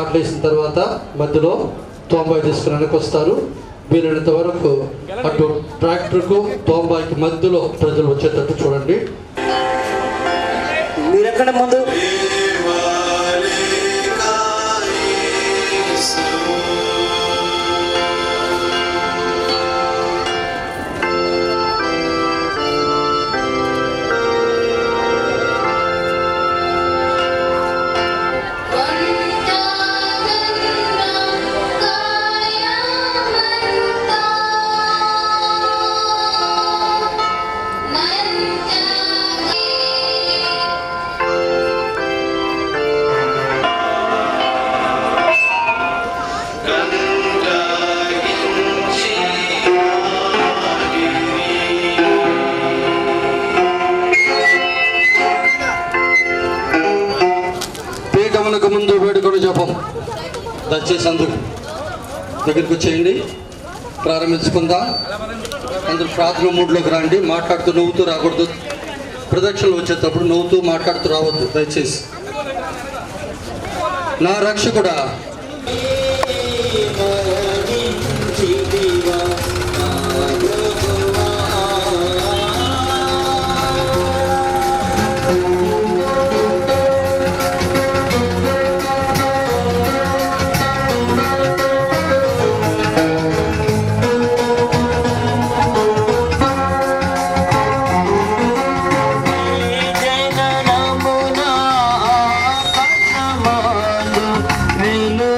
పాటలు వేసిన తర్వాత మధ్యలో తోంబాయి తీసుకుని వెనక్కి వస్తారు. వీలైనంత వరకు అటు ట్రాక్టర్కు తోంబాయికి మధ్యలో ప్రజలు వచ్చేటట్టు చూడండి. మీరెక్కడ ముందు ముందు వేడుకలు జపం దయచేసి అందరూ దగ్గరికి వచ్చేయండి. ప్రారంభించుకుందాం. అందరూ ప్రార్థన మూడ్లోకి రండి. మాట్లాడుతూ నవ్వుతూ రాకూడదు. ప్రదక్షిణలు వచ్చేటప్పుడు నవ్వుతూ మాట్లాడుతూ రావద్దు దయచేసి. నా రక్షకుడా నేను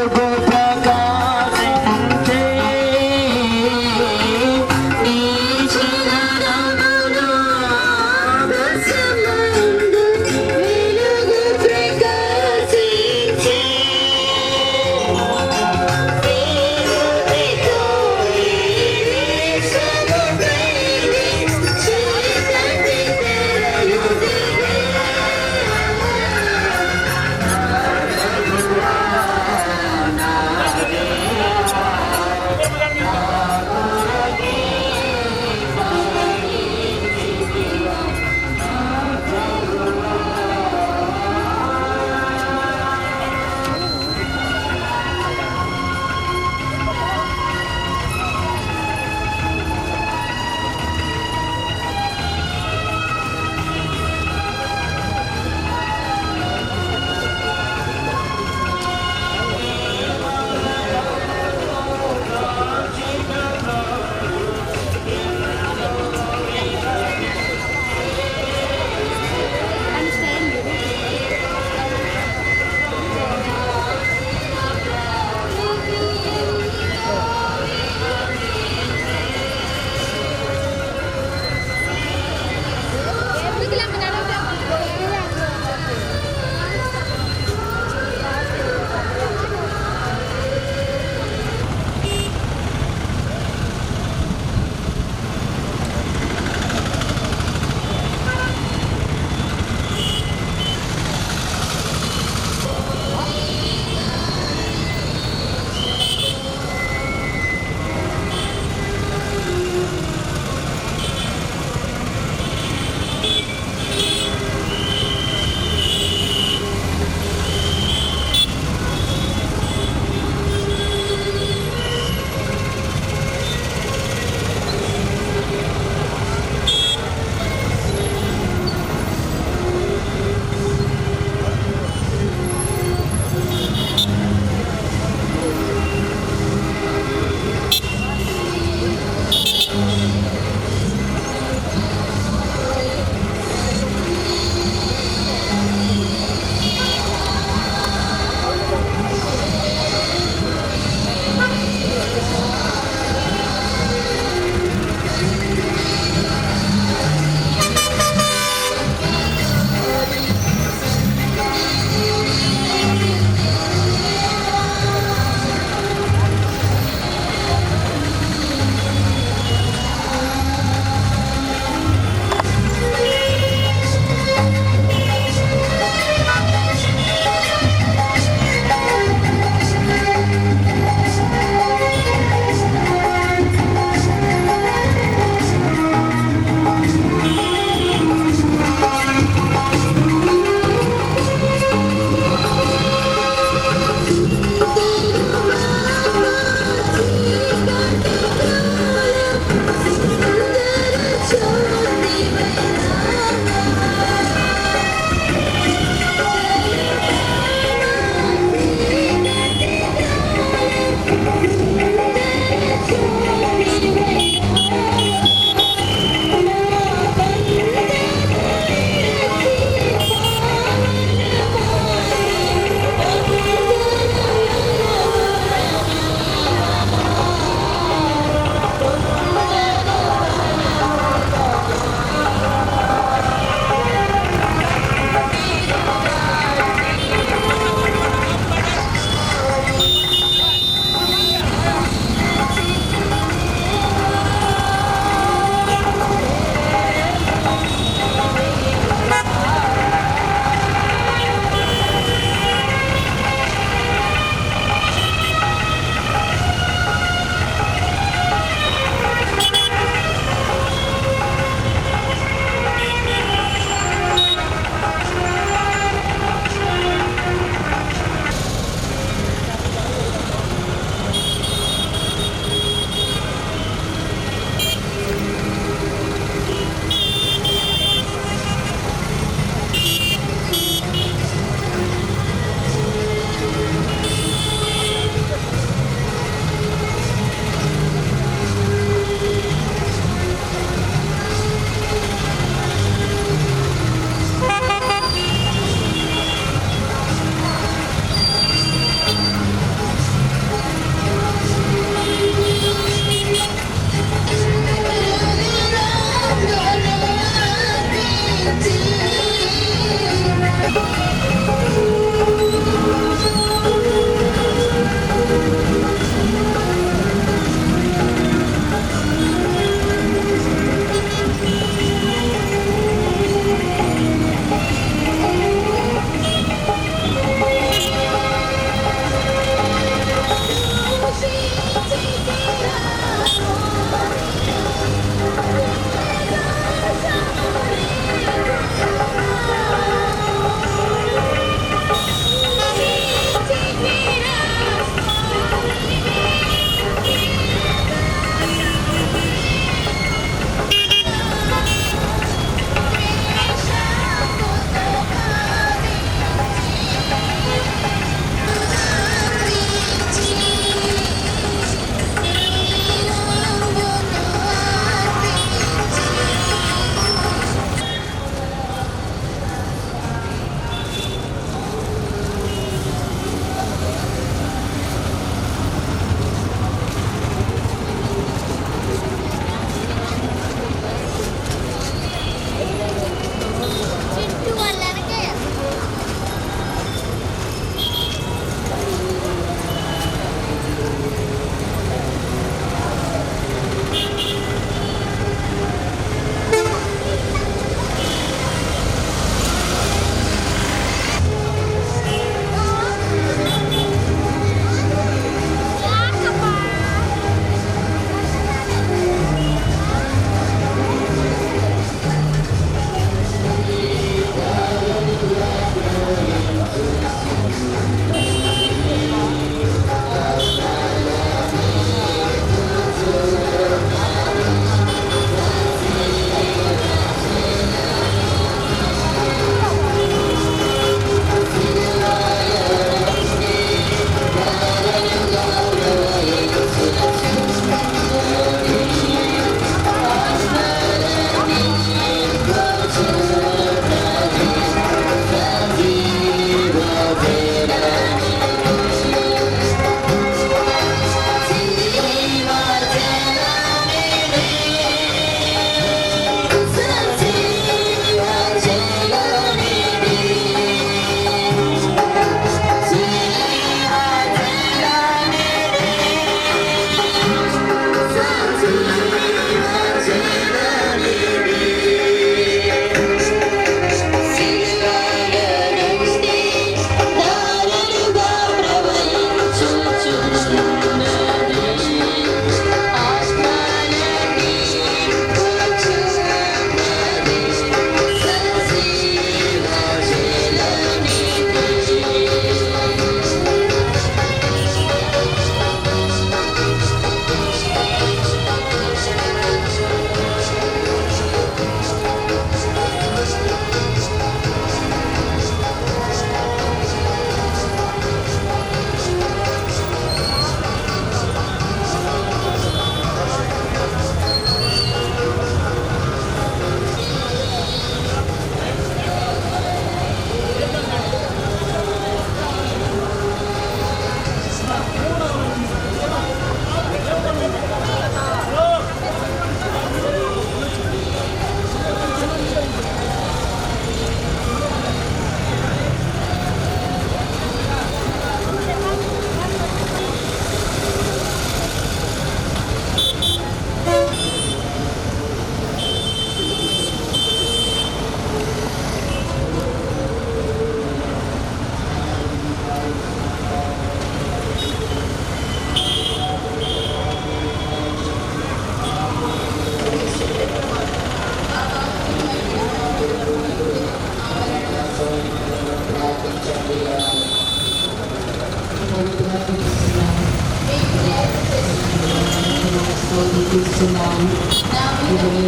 చూపిస్తున్నాను.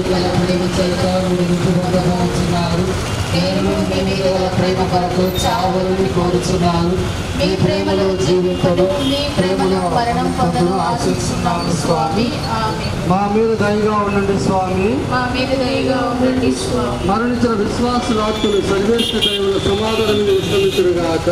గల ప్రేమ చేత ఉంచున్నారు. నేను మీ మీద గల ప్రేమ కొరకు చావుని కోరుచున్నాను. మీ ప్రేమలో జీవితను, మీ ప్రేమలో మరణం పొందను ఆశిస్తున్నాను స్వామి. మా మీద దయగా ఉండండి స్వామి. మా మీద దయగా ఉండండి స్వామి. మరణించిన విశ్వాసులాత్మలు సర్వేశ్వర దైవుల సమాధానం విశ్రమించుగాక.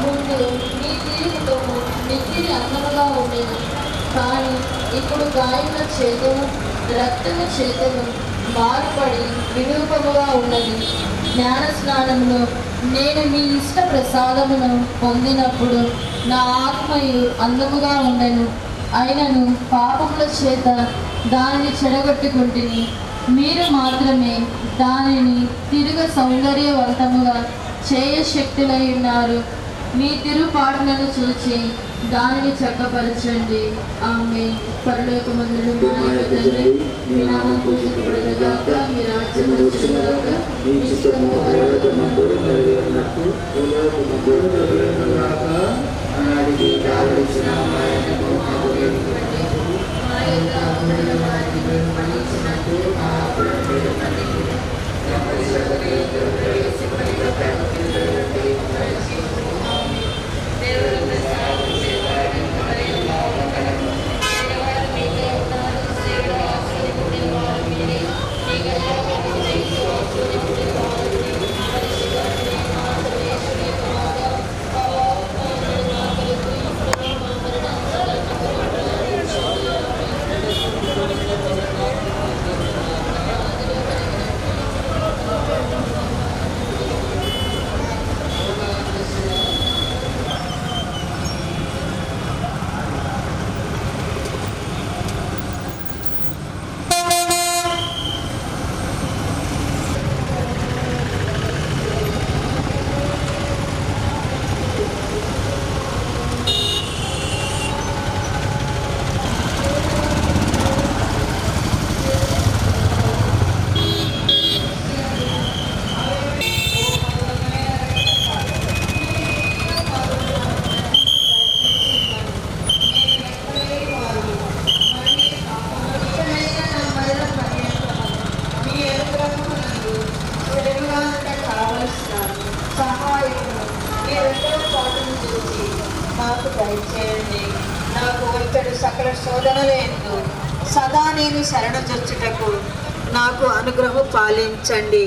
ముందు నీ తీరుతో నెత్తిని అందముగా ఉండేది, కానీ ఇప్పుడు గాయముల చేతను రక్తము చేతను మారుపడి విరూపముగా ఉన్నది. జ్ఞాన స్నానంలో నేను మీ ఇష్ట ప్రసాదమును పొందినప్పుడు నా ఆత్మయు అందముగా ఉండెను. అయినను పాపముల చేత దానిని చెడగొట్టుకుంటుని, మీరు మాత్రమే దానిని తిరుగు సౌందర్యవంతముగా చేయశక్తులై ఉన్నారు. మీ తిరుపాటులను చూచి దానిని చక్కపరచండి. ఆమె పరలోకమందున మా యొక్క తండ్రి, మీ నామం పూజింపబడుగాక, మీ రాజ్యం వచ్చుగాక, మీ చిత్తము పరలోకమందు నెరవేరునట్లు భూలోకమందు నెరవేరుగాక. అనాదికి కావలసిన ఆయనకు మాకు ఇవ్వండి. మా యొక్క అప్పుడైన వారిని మేము మన్నించినట్టు మా అప్పులను మీరు మన్నించుడి. సకల శోధనలేందు సదా నేను శరణజొచ్చుటకు నాకు అనుగ్రహం పాలించండి.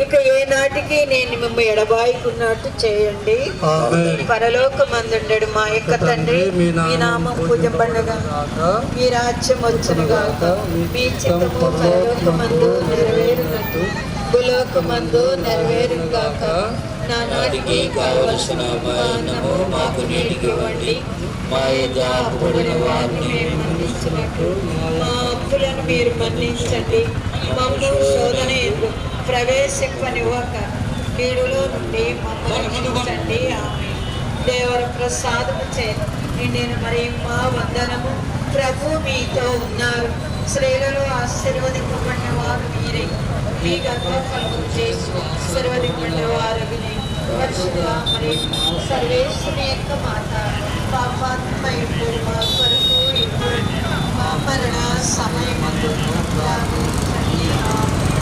ఇక ఏ నాటికి నేను మిమ్మల్ని ఎడబాయికున్నట్టు చేయండి. పరలోకమందుండెడు మా యొక్క తండ్రి, మీ నామం పూజింపబడుగాక, మీ రాజ్యం వచ్చునుగాక, మీ చిత్తము పరలోకమందు నెరవేరునట్టు భూలోకమందు నెరవేరుగాక. నానాటికి కావలసిన అన్నము మాకు నేటికి ఇవ్వండి. మా యొక్క అప్పుడైన వారిని మేము మన్నించినట్టు మా అప్పులను మీరు మన్నించండి. మమ్ము శోధన ప్రవేశింపనివ్వక కీడులో నుండి మమ్మల్ని రక్షించండి. ఆమె దేవర ప్రసాదము చేత నిండిన మరియమ్మ వందనము. ప్రభు మీతో ఉన్నారు. స్త్రీలలో ఆశీర్వదింపబడిన వారు మీరే. మీ గర్భఫలము చేసి ఆశీర్వదింపబడిన వారు పరిశుద్ధ మరియమ్మ సర్వేశ్వరుని యొక్క మాత పాపాత్మయుడు మా కొరకు ఇప్పుడు మా మరణ సమయమందు ప్రార్థించండి. ఆమేన్.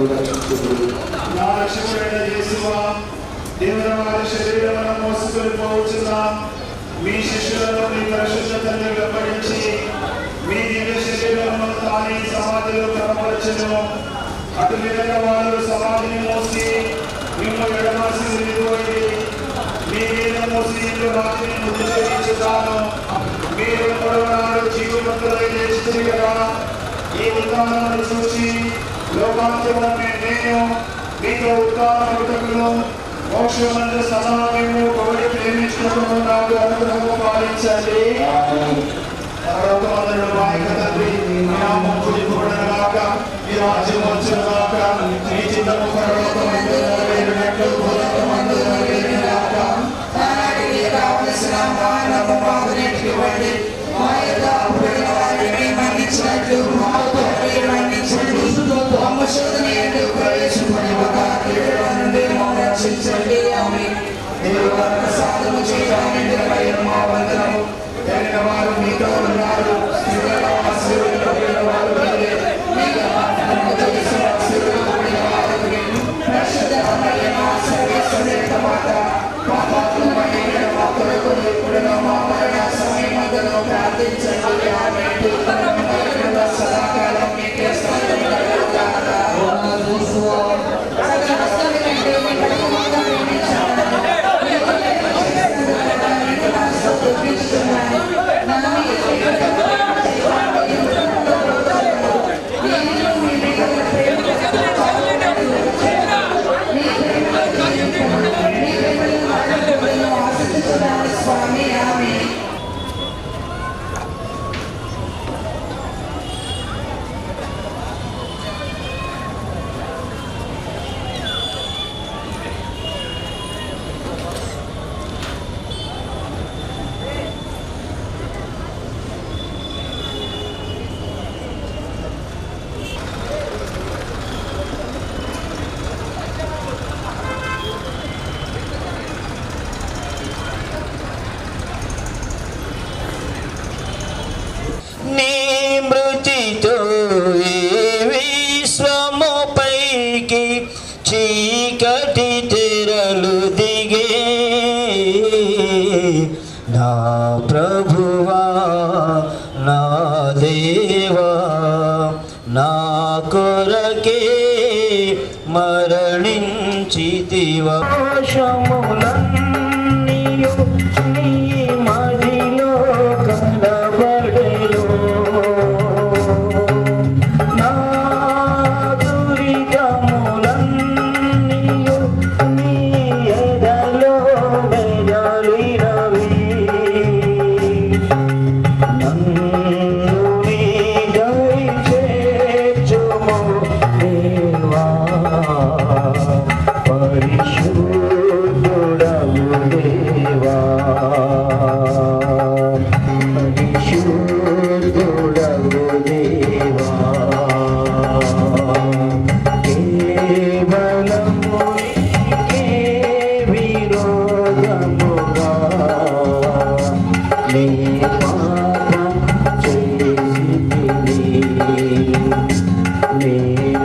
నా రక్షకుడైన యేసువా, దేవరావారి శరీరమును మోసుకొని పోవచ్చున్నాం. మీ శిష్యులను మీ పరిశుద్ధతను వెంబడించి మీ దివ్య శరీరమును తానే సమాధిలో కనపరచెను. అటు విధంగా వారు సమాధిని మోసి మిమ్మల్ని ఎడమాసి వెళ్ళిపోయి మీ మీద మోసి ఇంట్లో రాత్రిని ముద్దు చేయించుతాను. మీరు మూడవ నాడు జీవవంతులై లేచి కదా. ఈ ఉత్థానాన్ని చూసి లోకాంతమున నేను మీతో ఉత్థానమును మోక్షమందు సదా మేము కోడి ప్రేమించుటకు నాకు అనుగ్రహము పాలించండి. పరలోకమందున్న మా యొక్క తండ్రి, మీ నామము పూజింపబడునుగాక, మీ రాజ్యము వచ్చునుగాక, మీ చిత్తము పరలోకమందు నెరవేరునట్లు భూలోకమందు నెరవేరునుగాక. నానాటికి కావలసిన ఆహారము మాకు నేటికి ఇవ్వండి. మా యొక్క అప్పుడైన వారిని మన్నించినట్లు మాకు మన్నించండి. మమ్ము శోధన యందు ప్రవేశింపనివ్వక కీడుల నుండి మమ్ము రక్షించండి. ఆమేన్. దేవుడు ప్రసాదము చేయడానికి మా వందనము. కలిగిన వారు మీతో ఉన్నారు. స్త్రీలలో ఆశీర్వదింపబడిన వారు మీరే. మీ గర్భఫలము చేసిన ఆశీర్వదింపబడిన వారు మీరు. పరిశుద్ధ మరియమ్మ సర్వేశ్వరుని యొక్క మాత, పాపాత్ములమైన మా కొరకు ఇప్పుడును మా మరణ సమయమందును ప్రార్థించండి. ఆమేన్. సదాకాలం మీకే స్తోత్రం కలుగుగాక. సకల వస్తువుల కంటే మీ పరమగా ప్రేమించాను. స్వామి ఆమేన్. నీ మృతితో ఈ విశ్వముపైకి చీకటి తెరలు దిగే. నా ప్రభువా, నా దేవా, నా కొరకే మరణించితివా. దోషములన్నీయు నీ మదిలో కనబడెను. నా దురితములన్నీయు నీ ఎదలో మెదలినవి. నన్ను నీ దరి చేర్చుము దేవా, పరిశుద్ధుడవు దేవా, పరిశుద్ధుడవు దేవా. కేవలము నీకే విరోధముగా నీ పాపం చేసితిని. నీ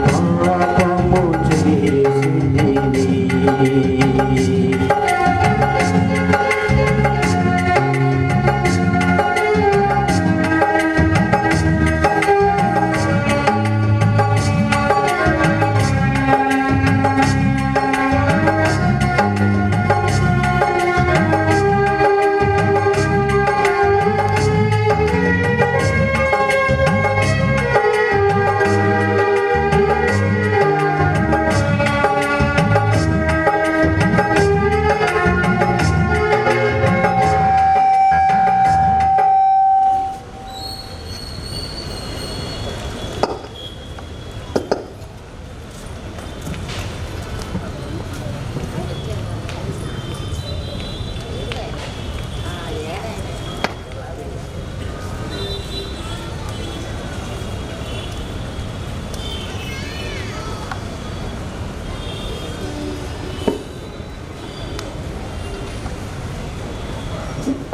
పాపము చేసితిని.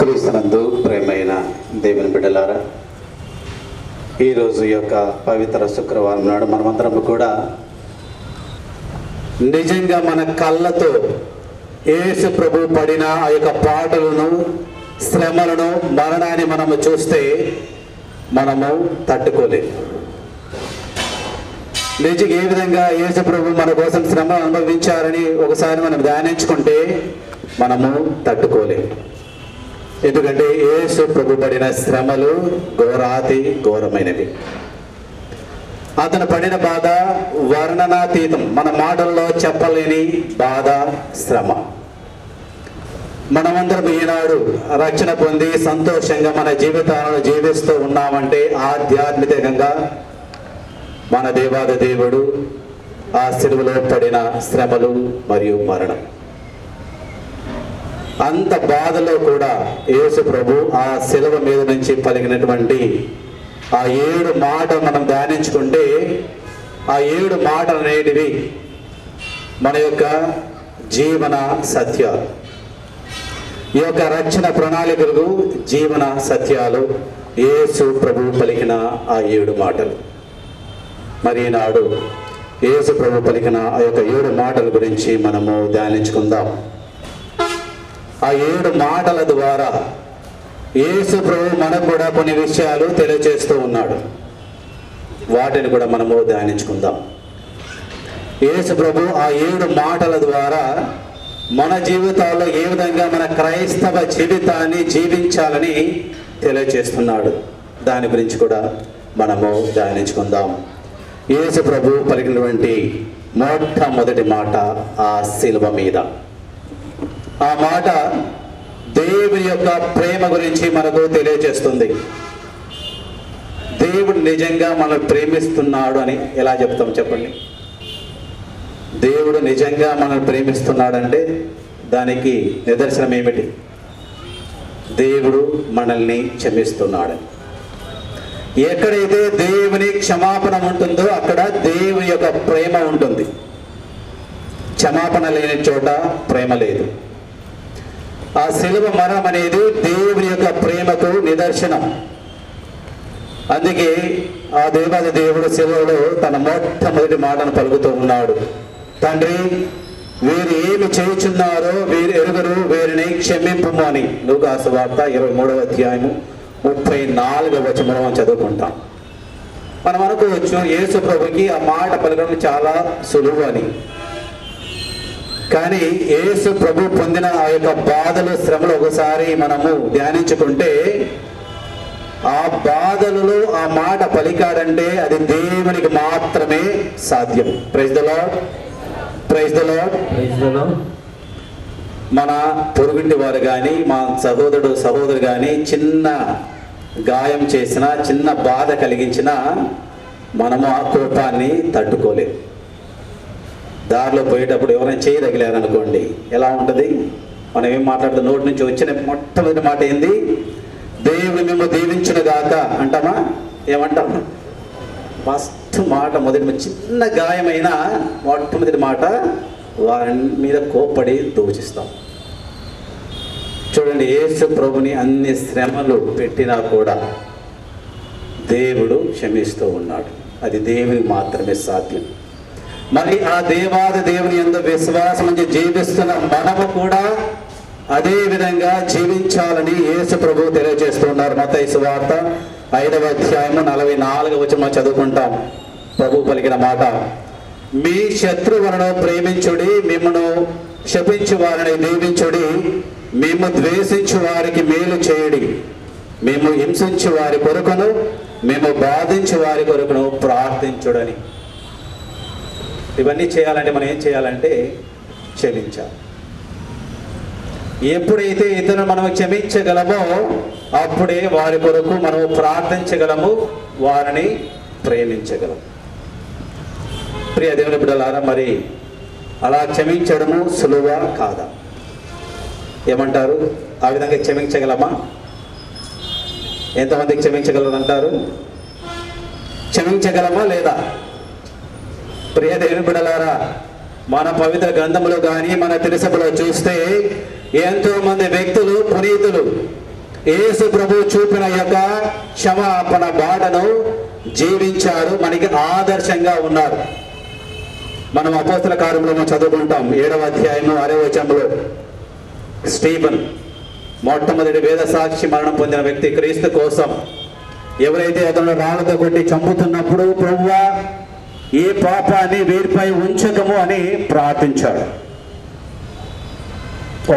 క్రీస్తునందు ప్రేమైన దేవుని బిడ్డలారా, ఈరోజు యొక్క పవిత్ర శుక్రవారం నాడు మనమందరం కూడా నిజంగా మన కళ్ళతో యేసు ప్రభు పడిన ఆ యొక్క పాటలను, శ్రమలను, మరణాన్ని మనము చూస్తే మనము తట్టుకోలేము. నిజంగా ఏ విధంగా యేసు ప్రభు మన కోసం శ్రమ అనుభవించారని ఒకసారి మనం ధ్యానించుకుంటే మనము తట్టుకోలేము. ఎందుకంటే యేసు ప్రభు పడిన శ్రమలు ఘోరాతి ఘోరమైనవి. అతను పడిన బాధ వర్ణనాతీతం, మన మాటల్లో చెప్పలేని బాధ, శ్రమ. మనమందరం ఈనాడు రక్షణ పొంది సంతోషంగా మన జీవితాలను జీవిస్తూ ఉన్నామంటే ఆధ్యాత్మికంగా మన దేవాది దేవుడు ఆ శిలువలో పడిన శ్రమలు మరియు మరణం, అంత బాధలో కూడా యేసు ప్రభు ఆ శిలువ మీద నుంచి పలికినటువంటి ఆ 7 మాటలు మనం ధ్యానించుకుంటే ఆ 7 మాటలు అనేటివి మన యొక్క జీవన సత్యాలు, ఈ యొక్క రక్షణ ప్రణాళికలకు జీవన సత్యాలు యేసు ప్రభు పలికిన ఆ 7 మాటలు. మరి ఈనాడు యేసు ప్రభు పలికిన ఆ యొక్క 7 మాటల గురించి మనము ధ్యానించుకుందాం. ఆ 7 మాటల ద్వారా యేసు ప్రభు మనకు కూడా కొన్ని విషయాలు తెలియజేస్తూ ఉన్నాడు. వాటిని కూడా మనము ధ్యానించుకుందాం. యేసు ప్రభు ఆ 7 మాటల ద్వారా మన జీవితాల్లో ఏ విధంగా మన క్రైస్తవ జీవితాన్ని జీవించాలని తెలియజేస్తున్నాడు. దాని గురించి కూడా మనము ధ్యానించుకుందాం. యేసు ప్రభు పలికినటువంటి మొట్టమొదటి మాట ఆ శిలువ మీద. ఆ మాట దేవుని యొక్క ప్రేమ గురించి మనకు తెలియజేస్తుంది. దేవుడు నిజంగా మనల్ని ప్రేమిస్తున్నాడు అని ఎలా చెప్తాం చెప్పండి? దేవుడు నిజంగా మనల్ని ప్రేమిస్తున్నాడంటే దానికి నిదర్శనం ఏమిటి? దేవుడు మనల్ని క్షమిస్తున్నాడు. ఎక్కడైతే దేవుని క్షమాపణ ఉంటుందో అక్కడ దేవుని యొక్క ప్రేమ ఉంటుంది. క్షమాపణ లేని చోట ప్రేమ లేదు. ఆ శిలువ మరణం అనేది దేవుని యొక్క ప్రేమకు నిదర్శనం. అందుకే ఆ దేవాది దేవుడు శిలువలో తన మొట్టమొదటి మాటను పలుకుతూ ఉన్నాడు. తండ్రి, వీరు ఏమి చేయుచున్నారో వీరు ఎరుగరు, వీరిని క్షమింపుము అని. లూకాసు వార్త 23వ అధ్యాయము 34వ వచనం చదువుకుంటాం. మనం అనుకోవచ్చు యేసు ప్రభుకి ఆ మాట పలకడం చాలా సులువు అని. కానీ యేసు ప్రభు పొందిన ఆ యొక్క బాధలు, శ్రమలు ఒకసారి మనము ధ్యానించుకుంటే ఆ బాధలలో ఆ మాట పలికాడంటే అది దేవునికి మాత్రమే సాధ్యం. Praise the Lord, praise the Lord. మన పొరుగింటి వారు కానీ, మా సహోదరు కానీ చిన్న గాయం చేసినా, చిన్న బాధ కలిగించినా మనము ఆ కోపాన్ని తట్టుకోలేము. దారిలో పోయేటప్పుడు ఎవరైనా చేయి తగిలారనుకోండి, ఎలా ఉంటుంది? మనం ఏం మాట్లాడుతాం? నోటి నుంచి వచ్చిన మొట్టమొదటి మాట ఏంది? దేవుడు మేము దీవించును గాక అంటామా? ఏమంటాం? ఫస్ట్ మాట, మొదటి చిన్న గాయమైన మొట్టమొదటి మాట వారి మీద కోప్పడి దూషిస్తాం. చూడండి, యేసు ప్రభుని అన్ని శ్రమలు పెట్టినా కూడా దేవుడు క్షమిస్తూ ఉన్నాడు. అది దేవునికి మాత్రమే సాధ్యం. మరి ఆ దేవాది దేవుని యందు విశ్వాసం నుంచి జీవిస్తున్న మనము కూడా అదే విధంగా జీవించాలని యేసు ప్రభు తెలియజేస్తున్నారు. మత్తయి సువార్త 5వ అధ్యాయము 44వ వచనం చదువుకుంటాం. ప్రభు పలికిన మాట, మీ శత్రువులను ప్రేమించుడి, మిమ్మను శపించు వారిని దీవించుడి, మేము ద్వేషించు వారికి మేలు చేయుడి, మేము హింసించు వారి కొరకును, మేము బాధించు వారి కొరకును ప్రార్థించుడని. ఇవన్నీ చేయాలంటే మనం ఏం చేయాలంటే క్షమించాలి. ఎప్పుడైతే ఇతరులను మనం క్షమించగలమో అప్పుడే వారి కొరకు మనం ప్రార్థించగలము, వారిని ప్రేమించగలము. ప్రియ దేవుని బిడ్డలారా, మరి అలా క్షమించడము సులువా కాదా? ఏమంటారు? ఆ విధంగా క్షమించగలమా? ఎంతమంది క్షమించగలరు అంటారు? క్షమించగలమా లేదా? ప్రియ దేవుని బిడ్డలారా, మన పవిత్ర గ్రంథములు కానీ మన తిరుసభలో చూస్తే ఎంతో మంది వ్యక్తులు, పునీతులు యేసు ప్రభు చూపిన యొక్క క్షమాపణ బాటను జీవించారు, మనకి ఆదర్శంగా ఉన్నారు. మనం అపోస్తల కార్యములను చదువుకుంటాం 7వ అధ్యాయము 6వ వచనంలో స్టీఫెన్ మొట్టమొదటి వేద సాక్షి మరణం పొందిన వ్యక్తి క్రీస్తు కోసం ఎవరైతే అతను రాళ్ళతో కొట్టి చంపుతున్నప్పుడు ప్రభువా ఏ పాపాన్ని వీరిపై ఉంచకము అని ప్రార్థించాడు.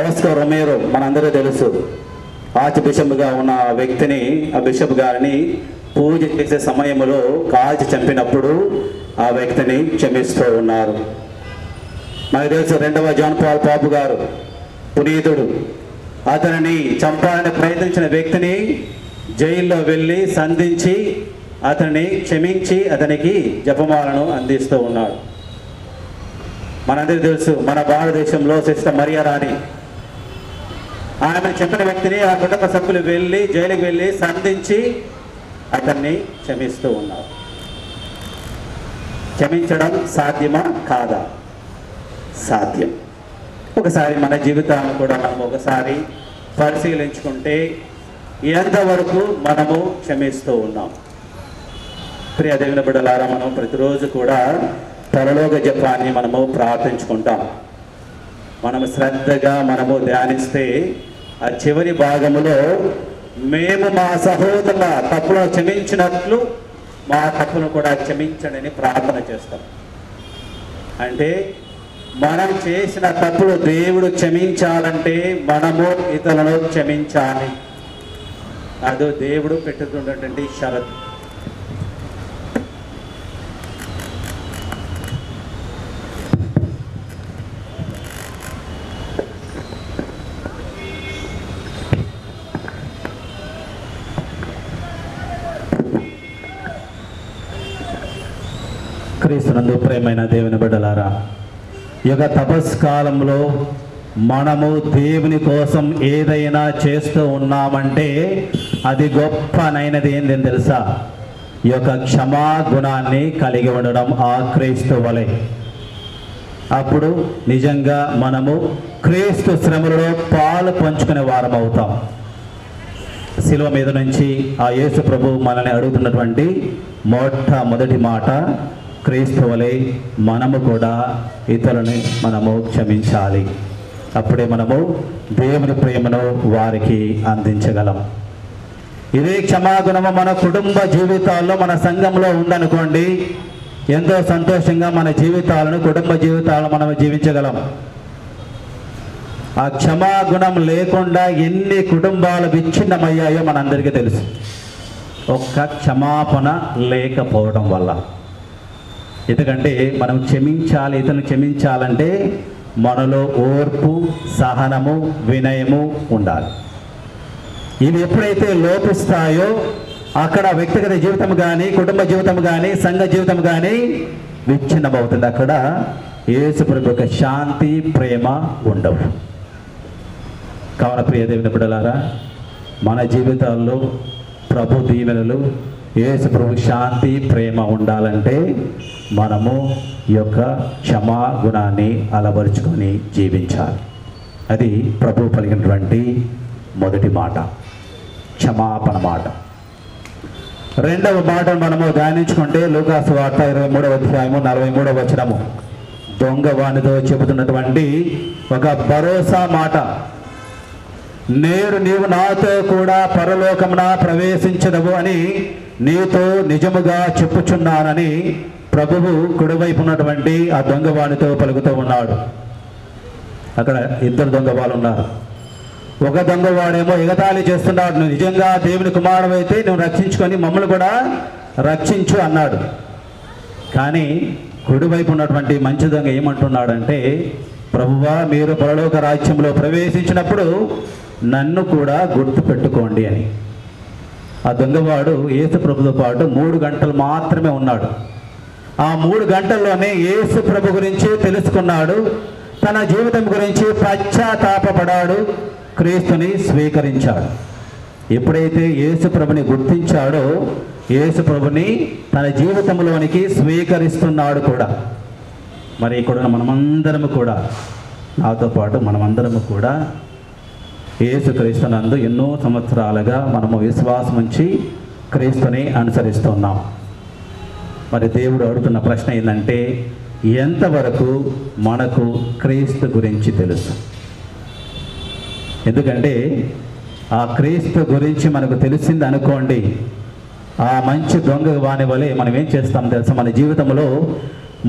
ఆస్కార్ రొమేరో మనందరూ తెలుసు, ఆర్చ్ బిషప్గా ఉన్న ఆ వ్యక్తిని, ఆ బిషప్ గారిని పూజ చేసే సమయంలో కాల్చి చంపినప్పుడు ఆ వ్యక్తిని క్షమిస్తూ ఉన్నారు. మనకు తెలుసు 2వ జాన్ పాల్ పాపు గారు పునీతుడు, అతనిని చంపాలని ప్రయత్నించిన వ్యక్తిని జైల్లో వెళ్ళి సంధించి అతన్ని క్షమించి అతనికి జపమాలను అందిస్తూ ఉన్నాడు. మనందరికీ తెలుసు మన భారతదేశంలో సిస్టర్ మరియా రాణి, ఆమె చెప్పిన వ్యక్తిని ఆ కుటుంబ సభ్యులు వెళ్ళి జైలుకి వెళ్ళి సంధించి అతన్ని క్షమిస్తూ ఉన్నారు. క్షమించడం సాధ్యమా కాదా? సాధ్యం. ఒకసారి మన జీవితాన్ని కూడా మనం ఒకసారి పరిశీలించుకుంటే ఎంతవరకు మనము క్షమిస్తూ ఉన్నాం? ప్రియ దేవుని బిడ్డలారా, మనం ప్రతిరోజు కూడా పరలోక జపాన్ని మనము ప్రార్థించుకుంటాం. మనము శ్రద్ధగా మనము ధ్యానిస్తే ఆ చివరి భాగములో మేము మా సహోదరుల తప్పులను క్షమించినట్లు మా తప్పును కూడా క్షమించండి ప్రార్థన చేస్తాం. అంటే మనం చేసిన తప్పులు దేవుడు క్షమించాలంటే మనము ఇతరులను క్షమించాలి. అదో దేవుడు పెట్టుతున్నటువంటి షరతు. క్రీస్తునందు ప్రేమైన దేవుని బిడ్డలారా, ఈ యొక్క తపస్కాలంలో మనము దేవుని కోసం ఏదైనా చేస్తూ ఉన్నామంటే అది గొప్పనైనది ఏందని తెలుసా? ఈ యొక్క క్షమాగుణాన్ని కలిగి ఉండడం ఆ క్రీస్తు వలె. అప్పుడు నిజంగా మనము క్రీస్తు శ్రమలలో పాలు పంచుకునే వారం అవుతాం. శిలువ మీద నుంచి ఆ యేసు ప్రభు మనల్ని అడుగుతున్నటువంటి మొట్టమొదటి మాట, క్రీస్తు వలె మనము కూడా ఇతరులని మనము క్షమించాలి. అప్పుడే మనము దేవుని ప్రేమను వారికి అందించగలం. ఇదే క్షమాగుణము మన కుటుంబ జీవితాల్లో మన సంఘంలో ఉందనుకోండి, ఎంతో సంతోషంగా మన జీవితాలను, కుటుంబ జీవితాలను మనం జీవించగలం. ఆ క్షమాగుణం లేకుండా ఎన్ని కుటుంబాలు విచ్ఛిన్నమయ్యాయో మనందరికీ తెలుసు. ఒక్క క్షమాపణ లేకపోవడం వల్ల. ఎందుకంటే మనం క్షమించాలి, ఇతను క్షమించాలంటే మనలో ఓర్పు, సహనము, వినయము ఉండాలి. ఇవి ఎప్పుడైతే లోపిస్తాయో అక్కడ వ్యక్తిగత జీవితం కానీ, కుటుంబ జీవితం కానీ, సంఘ జీవితం కానీ విచ్ఛిన్నమవుతుంది. అక్కడ యేసు ప్రభు యొక్క శాంతి, ప్రేమ ఉండవు. కావున ప్రియ దేవుని బిడ్డలారా, మన జీవితాల్లో ప్రభు దీవెనలు, యేసు ప్రభు శాంతి, ప్రేమ ఉండాలంటే మనము ఈ యొక్క క్షమా గుణాన్ని అలవరుచుకొని జీవించాలి. అది ప్రభు పలికినటువంటి మొదటి మాట, క్షమాపణ మాట. రెండవ మాట మనము ధ్యానించుకుంటే లూకాసు వార్త 23వ అధ్యాయము 43వ వచనము, దొంగవానితో చెబుతున్నటువంటి ఒక భరోసా మాట. నేడు నీవు నాతో కూడా పరలోకమున ప్రవేశించదవు అని నీతో నిజముగా చెప్పుచున్నానని ప్రభువు కుడివైపు ఉన్నటువంటి ఆ దొంగవానితో పలుకుతూ ఉన్నాడు. అక్కడ ఇద్దరు దొంగవాళ్ళు ఉన్నారు. ఒక దొంగవాడేమో ఎగతాళి చేస్తున్నాడు, నువ్వు నిజంగా దేవుని కుమారుడు అయితే నువ్వు రక్షించుకొని మమ్మల్ని కూడా రక్షించు అన్నాడు. కానీ కుడివైపు ఉన్నటువంటి మంచి దొంగ ఏమంటున్నాడంటే, ప్రభువా మీరు పరలోక రాజ్యంలో ప్రవేశించినప్పుడు నన్ను కూడా గుర్తు పెట్టుకోండి అని. ఆ దొంగవాడు యేసు ప్రభుతో పాటు 3 గంటలు మాత్రమే ఉన్నాడు. ఆ 3 గంటల్లోనే యేసు ప్రభు గురించి తెలుసుకున్నాడు, తన జీవితం గురించి పశ్చాత్తాపపడాడు, క్రీస్తుని స్వీకరించాడు. ఎప్పుడైతే యేసు ప్రభుని గుర్తించాడో యేసు ప్రభుని తన జీవితంలోనికి స్వీకరిస్తున్నాడు కూడా. మరి ఇక్కడ మనమందరము కూడా, నాతో పాటు మనమందరము కూడా యేసు క్రీస్తునందు ఎన్నో సంవత్సరాలుగా మనము విశ్వాసం ఉంచి క్రీస్తుని అనుసరిస్తున్నాం. మరి దేవుడు అడుగుతున్న ప్రశ్న ఏంటంటే, ఎంతవరకు మనకు క్రీస్తు గురించి తెలుసు? ఎందుకంటే ఆ క్రీస్తు గురించి మనకు తెలిసింది అనుకోండి, ఆ మంచి దొంగ వాని వలె మనం ఏం చేస్తాం తెలుసా? మన జీవితంలో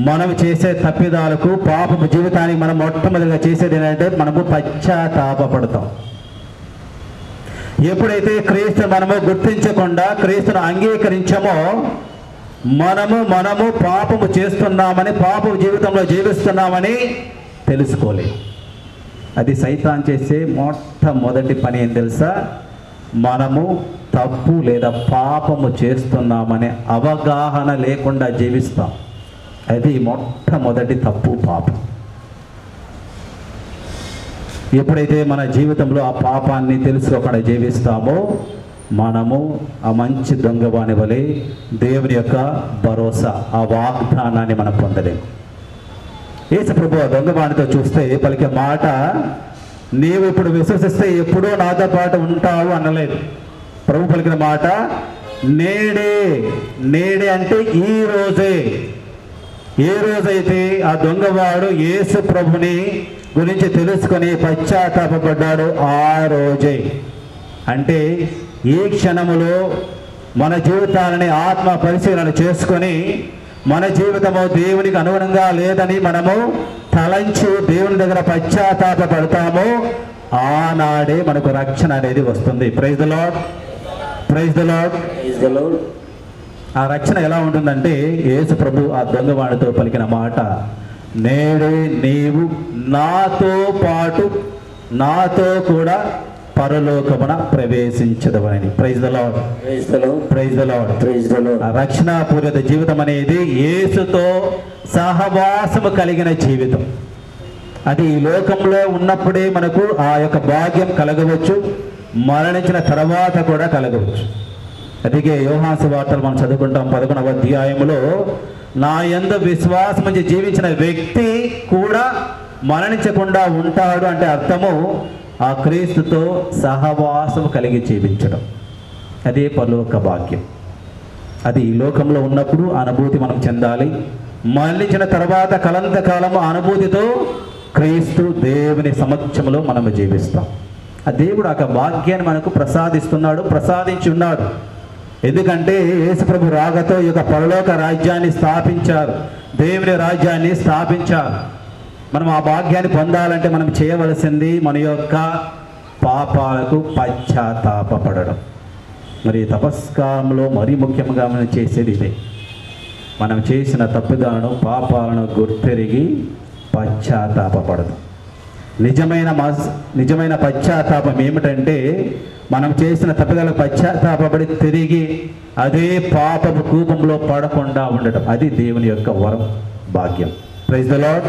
మనం చేసే తప్పిదాలకు, పాపపు జీవితానికి మనం మొట్టమొదటిగా చేసేది ఏంటంటే మనము పశ్చాత్తాపపడతాం. ఎప్పుడైతే క్రీస్తు మనము గుర్తించకుండా క్రీస్తును అంగీకరించామో మనము పాపము చేస్తున్నామని, పాపపు జీవితంలో జీవిస్తున్నామని తెలుసుకోలేదు. అది సైతాన్ చేసే మొట్టమొదటి పని ఏం తెలుసా? మనము తప్పు లేదా పాపము చేస్తున్నామనే అవగాహన లేకుండా జీవిస్తాం. అది మొట్టమొదటి తప్పు, పాపం. ఎప్పుడైతే మన జీవితంలో ఆ పాపాన్ని తెలుసుకోకుండా జీవిస్తామో మనము ఆ మంచి దొంగవాని వలె దేవుని యొక్క భరోసా, ఆ వాగ్దానాన్ని మనం పొందలేము. యేసు ప్రభు ఆ దొంగవానితో చూస్తే పలికే మాట, నీవు ఇప్పుడు విశ్వసిస్తే ఎప్పుడూ నాతో పాటు ఉంటావు అనలేదు. ప్రభు పలికిన మాట నేడే. నేడే అంటే ఈ రోజే. ఏ రోజైతే ఆ దొంగవాడు యేసు ప్రభుని గురించి తెలుసుకొని పశ్చాత్తాపడ్డాడు ఆ రోజే. అంటే ఈ క్షణములో మన జీవితాలని ఆత్మ పరిశీలన చేసుకొని మన జీవితము దేవునికి అనుగుణంగా లేదని మనము తలంచి దేవుని దగ్గర పశ్చాత్తాపడతాము, ఆనాడే మనకు రక్షణ అనేది వస్తుంది. Praise the Lord, praise the Lord, praise the Lord. ఆ రక్షణ ఎలా ఉంటుందంటే యేసు ప్రభు ఆ దొంగవాడితో పలికిన మాట, నేడే నీవు నాతో పాటు, నాతో కూడా పరలోకమున ప్రవేశించదవని. Praise the Lord, praise the Lord, praise the Lord. Praise the Lord. ఆ రక్షణాపూరిత జీవితం అనేది యేసుతో సహవాసము కలిగిన జీవితం. అది ఈ లోకంలో ఉన్నప్పుడే మనకు ఆ యొక్క భాగ్యం కలగవచ్చు, మరణించిన తర్వాత కూడా కలగవచ్చు. అందుకే యోహాను సువార్తలు మనం చదువుకుంటాం 11వ అధ్యాయంలో, నా యందు విశ్వాసం నుంచి జీవించిన వ్యక్తి కూడా మరణించకుండా ఉంటాడు. అంటే అర్థము ఆ క్రీస్తుతో సహవాసం కలిగి జీవించడం. అదే పరలోక భాగ్యం. అది ఈ లోకంలో ఉన్నప్పుడు అనుభూతి మనం చెందాలి. మరణించిన తర్వాత కలంతకాలము అనుభూతితో క్రీస్తు దేవుని సమక్షంలో మనము జీవిస్తాం. ఆ దేవుడు ఆ భాగ్యాన్ని మనకు ప్రసాదిస్తున్నాడు, ప్రసాదించి ఉన్నాడు. ఎందుకంటే యేసు ప్రభు రాకతో ఈ యొక్క పరలోక రాజ్యాన్ని స్థాపించారు, దేవుని రాజ్యాన్ని స్థాపించారు. మనం ఆ భాగ్యాన్ని పొందాలంటే మనం చేయవలసింది మన యొక్క పాపాలకు పశ్చాత్తాపపడడం. మరి తపస్కాలంలో మరీ ముఖ్యంగా మనం చేసేది ఇదే. మనం చేసిన తప్పిదాలను, పాపాలను గుర్తెరిగి పశ్చాత్తాపపడదు. నిజమైన పశ్చాత్తాపం ఏమిటంటే మనం చేసిన తప్పిదాలకు పశ్చాత్తాపడి తిరిగి అదే పాపపు కూపంలో పడకుండా ఉండటం. అది దేవుని యొక్క వరం, భాగ్యం. Praise the Lord,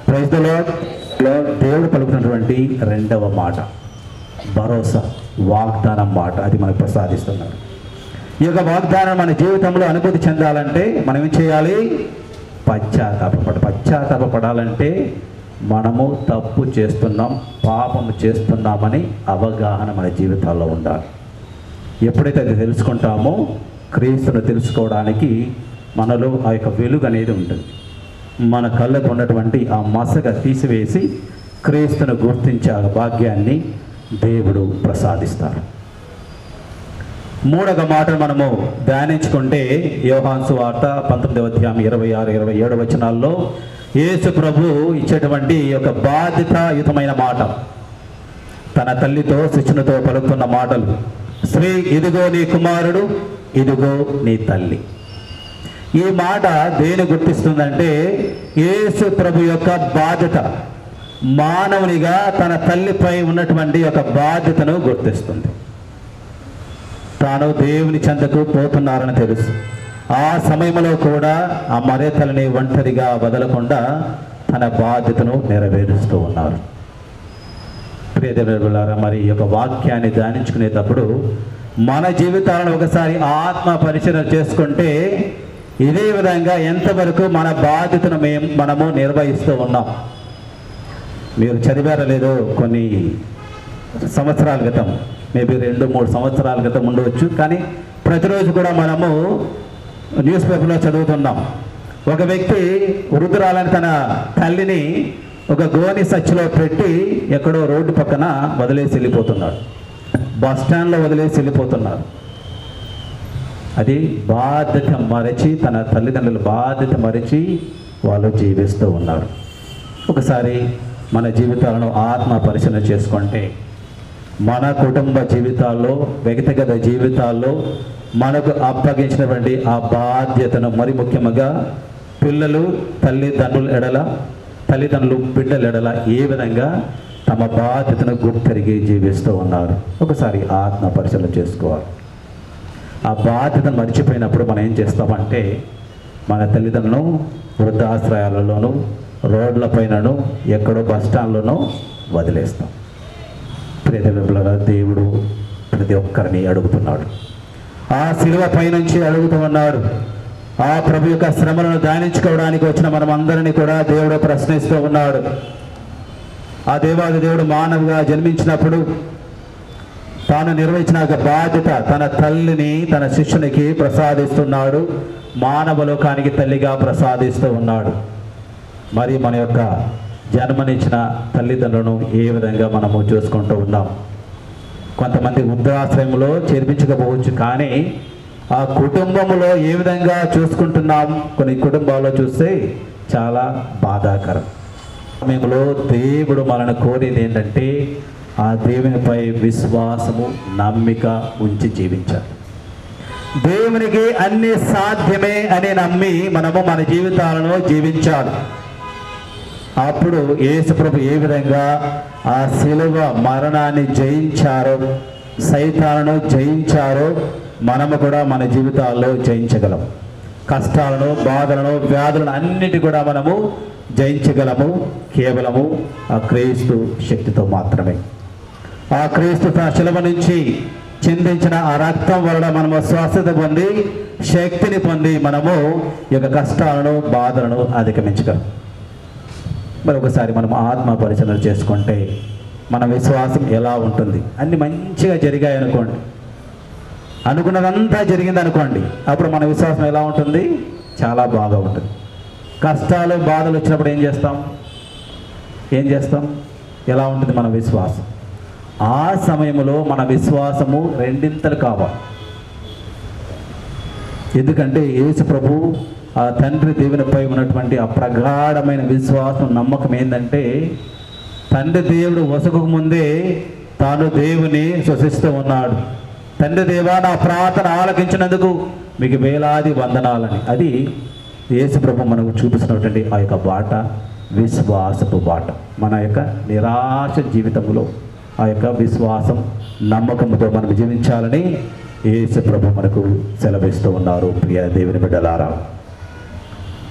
praise the Lord. దేవుడు పలుకుతున్నటువంటి రెండవ మాట భరోసా, వాగ్దానం మాట. అది మనకు ప్రసాదిస్తున్నాడు. ఈ యొక్క వాగ్దానం మన జీవితంలో అనుభూతి చెందాలంటే మనం ఏం చేయాలి? పశ్చాత్తాపపడాలంటే మనము తప్పు చేస్తున్నాం, పాపము చేస్తున్నామని అవగాహన మన జీవితాల్లో ఉండాలి. ఎప్పుడైతే అది తెలుసుకుంటామో క్రీస్తును తెలుసుకోవడానికి మనలో ఆ యొక్క వెలుగు అనేది ఉంటుంది. మన కళ్ళకు ఉన్నటువంటి ఆ మసక తీసివేసి క్రీస్తును గుర్తించే ఆ భాగ్యాన్ని దేవుడు ప్రసాదిస్తారు. మూడవ మాట మనము ధ్యానించుకుంటే యోహాను సువార్త 19వ అధ్యాయం 26-27 వచనాల్లో యేసు ప్రభు ఇచ్చేటువంటి యొక్క బాధ్యతాయుతమైన మాట, తన తల్లితో శిష్యునితో పలుకుతున్న మాటలు. శ్రీ, ఇదిగో నీ కుమారుడు, ఇదిగో నీ తల్లి. ఈ మాట దేని గుర్తిస్తుందంటే యేసు ప్రభు యొక్క బాధ్యత, మానవునిగా తన తల్లిపై ఉన్నటువంటి యొక్క బాధ్యతను గుర్తిస్తుంది. తాను దేవుని చెంతకు పోతున్నారని తెలుసు. ఆ సమయంలో కూడా ఆ మరేతల్ని ఒంటరిగా వదలకుండా తన బాధ్యతను నెరవేరుస్తూ ఉన్నారు. ప్రియదేవులారా, మరి ఈ యొక్క వాక్యాన్ని ధ్యానించుకునేటప్పుడు మన జీవితాలను ఒకసారి ఆత్మ పరిశీలన చేసుకుంటే ఇదే విధంగా ఎంతవరకు మన బాధ్యతను మనము నిర్వహిస్తూ ఉన్నాం. మీరు చదివారో లేదో, కొన్ని సంవత్సరాల క్రితం, మేబీ 2-3 సంవత్సరాల క్రితం ఉండవచ్చు, కానీ ప్రతిరోజు కూడా మనము న్యూస్ పేపర్లో చదువుతున్నాం. ఒక వ్యక్తి వృద్ధురాలని తన తల్లిని ఒక గోని సచ్చిలో పెట్టి ఎక్కడో రోడ్డు పక్కన వదిలేసి వెళ్ళిపోతున్నాడు. బస్ స్టాండ్లో వదిలేసి వెళ్ళిపోతున్నారు. అది బాధ్యత మరచి, తన తల్లిదండ్రుల బాధ్యత మరచి వాళ్ళు జీవిస్తూ ఉన్నారు. ఒకసారి మన జీవితాలను ఆత్మ పరిశీలన చేసుకుంటే, మన కుటుంబ జీవితాల్లో, వ్యక్తిగత జీవితాల్లో మనకు అప్పగించినటువంటి ఆ బాధ్యతను, మరి ముఖ్యంగా పిల్లలు తల్లిదండ్రులు బిడ్డల ఎడల ఏ విధంగా తమ బాధ్యతను గుర్తెరిగి జీవిస్తూ ఉన్నారు. ఒకసారి ఆత్మ పరిశీలన చేసుకోవాలి. ఆ బాధ్యతను మర్చిపోయినప్పుడు మనం ఏం చేస్తామంటే, మన తల్లిదండ్రులను వృద్ధాశ్రయాలలోనూ, రోడ్లపైనను, ఎక్కడో బస్ స్టాండ్లోనూ వదిలేస్తాం. ప్రియదేవులారా, దేవుడు ప్రతి ఒక్కరిని అడుగుతున్నాడు. ఆ శిలువ పైనుంచి అడుగుతూ ఉన్నాడు. ఆ ప్రభు యొక్క శ్రమలను ధ్యానించుకోవడానికి వచ్చిన మనం అందరినీ కూడా దేవుడు ప్రశ్నిస్తూ ఉన్నాడు. ఆ దేవాది దేవుడు మానవుగా జన్మించినప్పుడు తాను నిర్వహించిన బాధ్యత తన తల్లిని తన శిష్యునికి ప్రసాదిస్తున్నాడు. మానవ లోకానికి తల్లిగా ప్రసాదిస్తూ ఉన్నాడు. మరి మన యొక్క జన్మనిచ్చిన తల్లిదండ్రులను ఏ విధంగా మనము చూసుకుంటూ ఉన్నాం. కొంతమంది వృద్ధాశ్రయంలో చేర్పించకపోవచ్చు, కానీ ఆ కుటుంబంలో ఏ విధంగా చూసుకుంటున్నాం కొన్ని కుటుంబాల్లో చూస్తే చాలా బాధాకరం. సమయంలో దేవుడు మనల్ని కోరేది ఏంటంటే, ఆ దేవునిపై విశ్వాసము, నమ్మిక ఉంచి జీవించాలి. దేవునికి అన్ని సాధ్యమే అని నమ్మి మనము మన జీవితాలను జీవించాలి. అప్పుడు యేసు ప్రభు ఏ విధంగా ఆ శిలువ మరణాన్ని జయించారో, సైతాలను జయించారో, మనము కూడా మన జీవితాల్లో జయించగలం. కష్టాలను, బాధలను, వ్యాధులను అన్నిటి కూడా మనము జయించగలము కేవలము ఆ క్రీస్తు శక్తితో మాత్రమే. ఆ క్రీస్తు తన శిలువ నుంచి చిందించిన ఆ రక్తం వలన మనము స్వస్థత పొంది, శక్తిని పొంది మనము ఈ యొక్క కష్టాలను, బాధలను అధిగమించగలం. మరి ఒకసారి మనం ఆత్మ పరిశీలన చేసుకుంటే మన విశ్వాసం ఎలా ఉంటుంది? అన్ని మంచిగా జరిగాయి అనుకోండి, అనుకున్నదంతా జరిగింది అనుకోండి, అప్పుడు మన విశ్వాసం ఎలా ఉంటుంది? చాలా బాగా ఉంటుంది. కష్టాలు, బాధలు వచ్చినప్పుడు ఏం చేస్తాం? ఎలా ఉంటుంది మన విశ్వాసం? ఆ సమయంలో మన విశ్వాసము రెండింతలు కావాలి. ఎందుకంటే యేసు ప్రభు ఆ తండ్రి దేవునిపై ఉన్నటువంటి ఆ ప్రగాఢమైన విశ్వాసం, నమ్మకం ఏంటంటే, తండ్రి దేవుడు వసకు ముందే తాను దేవుని శ్వసిస్తూ ఉన్నాడు. తండ్రి దేవా, నా ప్రార్థన ఆలకించినందుకు మీకు వేలాది వందనాలని. అది యేసు ప్రభు మనకు చూపిస్తున్నటువంటి ఆ యొక్క బాట, విశ్వాసపు బాట. మన యొక్క నిరాశ జీవితంలో ఆ యొక్క విశ్వాసం, నమ్మకంతో మనం జీవించాలని యేసు ప్రభు మనకు సెలవిస్తూ ఉన్నారు. ప్రియ దేవుని బిడ్డలారా,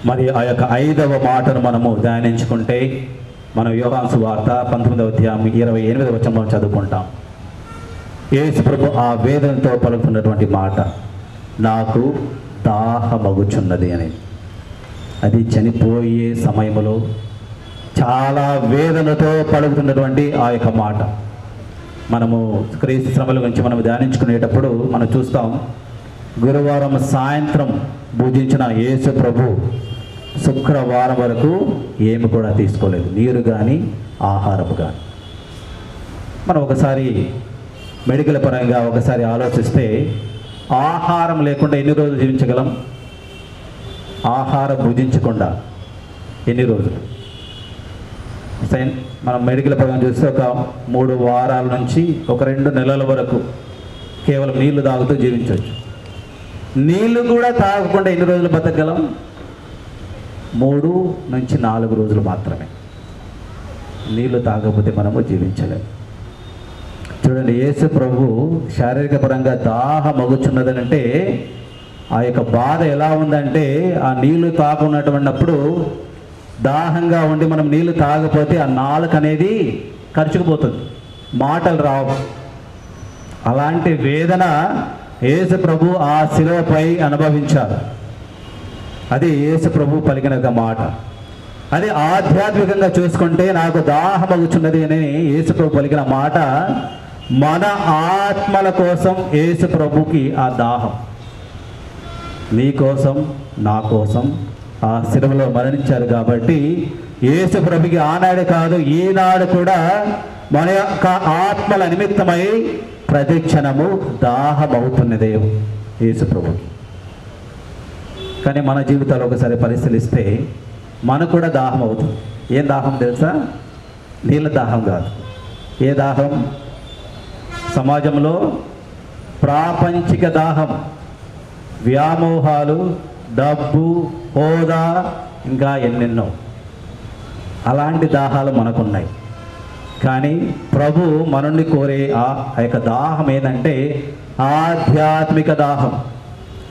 మరి ఆ యొక్క 5వ మాటను మనము ధ్యానించుకుంటే, మనం యోహాను సువార్త 19వ అధ్యాయం 28వ వచనం చదువుకుంటాం. యేసు ప్రభు ఆ వేదనతో పలుకుతున్నటువంటి మాట, నాకు దాహమగుచున్నది అని. అది చనిపోయే సమయంలో చాలా వేదనతో పలుకుతున్నటువంటి ఆ యొక్క మాట. మనము క్రీస్తు శ్రమల గురించి మనం ధ్యానించుకునేటప్పుడు మనం చూస్తాం, గురువారం సాయంత్రం భుజించిన యేసు ప్రభు శుక్రవారం వరకు ఏమి కూడా తీసుకోలేదు, నీరు కానీ ఆహారము కానీ. మనం ఒకసారి మెడికల్ పరంగా ఒకసారి ఆలోచిస్తే, ఆహారం లేకుండా ఎన్ని రోజులు జీవించగలం? ఆహారం భుజించకుండా ఎన్ని రోజులు? మనం మెడికల్ పరంగా చూస్తే ఒక 3 వారాల నుంచి ఒక 2 నెలల వరకు కేవలం నీళ్లు తాగుతూ జీవించవచ్చు. నీళ్లు కూడా తాగకుండా ఎన్ని రోజులు బతకగలం? 3 నుంచి 4 రోజులు మాత్రమే. నీళ్లు తాగకపోతే మనము జీవించలేము. చూడండి, యేసు ప్రభు శారీరక పరంగా దాహమగుచున్నదనంటే ఆ యొక్క బాధ ఎలా ఉందంటే, ఆ నీళ్లు తాగున్నటువంటిప్పుడు దాహంగా ఉండి మనం నీళ్లు తాగకపోతే ఆ నాలుక అనేది ఖర్చుకుపోతుంది, మాటలు రావు. అలాంటి వేదన యేసు ప్రభు ఆ శిలువపై అనుభవించారు. అది యేసు ప్రభు పలికిన మాట. అది ఆధ్యాత్మికంగా చూసుకుంటే, నాకు దాహమగుచున్నది అని యేసు ప్రభు పలికిన మాట మన ఆత్మల కోసం యేసు ప్రభుకి ఆ దాహం. నీ కోసం, నా కోసం, ఆ శిలువలో మరణించారు కాబట్టి యేసు ప్రభుకి ఆనాడు కాదు ఈనాడు కూడా మన యొక్క ఆత్మల నిమిత్తమై ప్రతి క్షణము దాహం అవుతున్నదే యేసు ప్రభుకి. కానీ మన జీవితాలు ఒకసారి పరిశీలిస్తే మనకు కూడా దాహం అవుతుంది. ఏం దాహం తెలుసా? నీళ్ళ దాహం కాదు. ఏ దాహం? సమాజంలో ప్రాపంచిక దాహం, వ్యామోహాలు, డబ్బు, హోదా, ఇంకా ఎన్నెన్నో అలాంటి దాహాలు మనకున్నాయి. కానీ ప్రభు మనల్ని కోరే ఆ యొక్క దాహం ఏంటంటే ఆధ్యాత్మిక దాహం.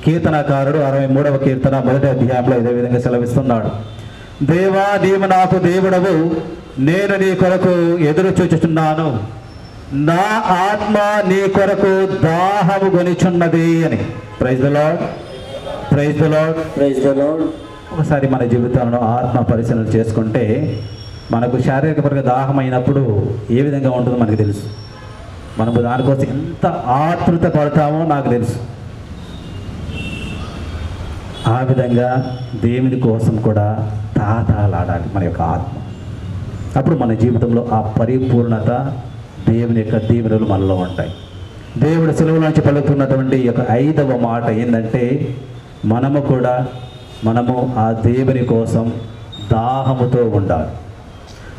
కీర్తనకారుడు 63వ కీర్తన 1వ అధ్యాయంలో ఇదే విధంగా సెలవిస్తున్నాడు. దేవా, నీవు నాకు దేవుడవు, నేను నీ కొరకు ఎదురు చూచుచున్నాను, నా ఆత్మ నీ కొరకు దాహము గొనిచున్నది అని. Praise the Lord, praise the Lord, praise the Lord. ఒకసారి మన జీవితంలో ఆత్మ పరిశీలన చేసుకుంటే మనకు శారీరకపరంగా దాహం అయినప్పుడు ఏ విధంగా ఉంటుందో మనకు తెలుసు. మనము దానికోసం ఎంత ఆతృత పడతామో నాకు తెలుసు. ఆ విధంగా దేవుని కోసం కూడా తాతాలాడాలి మన యొక్క ఆత్మ. అప్పుడు మన జీవితంలో ఆ పరిపూర్ణత, దేవుని యొక్క దీవెనలు మనలో ఉంటాయి. దేవుడు సెలవు నుంచి పలుకుతున్నటువంటి యొక్క 5వ మాట ఏంటంటే మనము ఆ దేవుని కోసం దాహముతో ఉండాలి.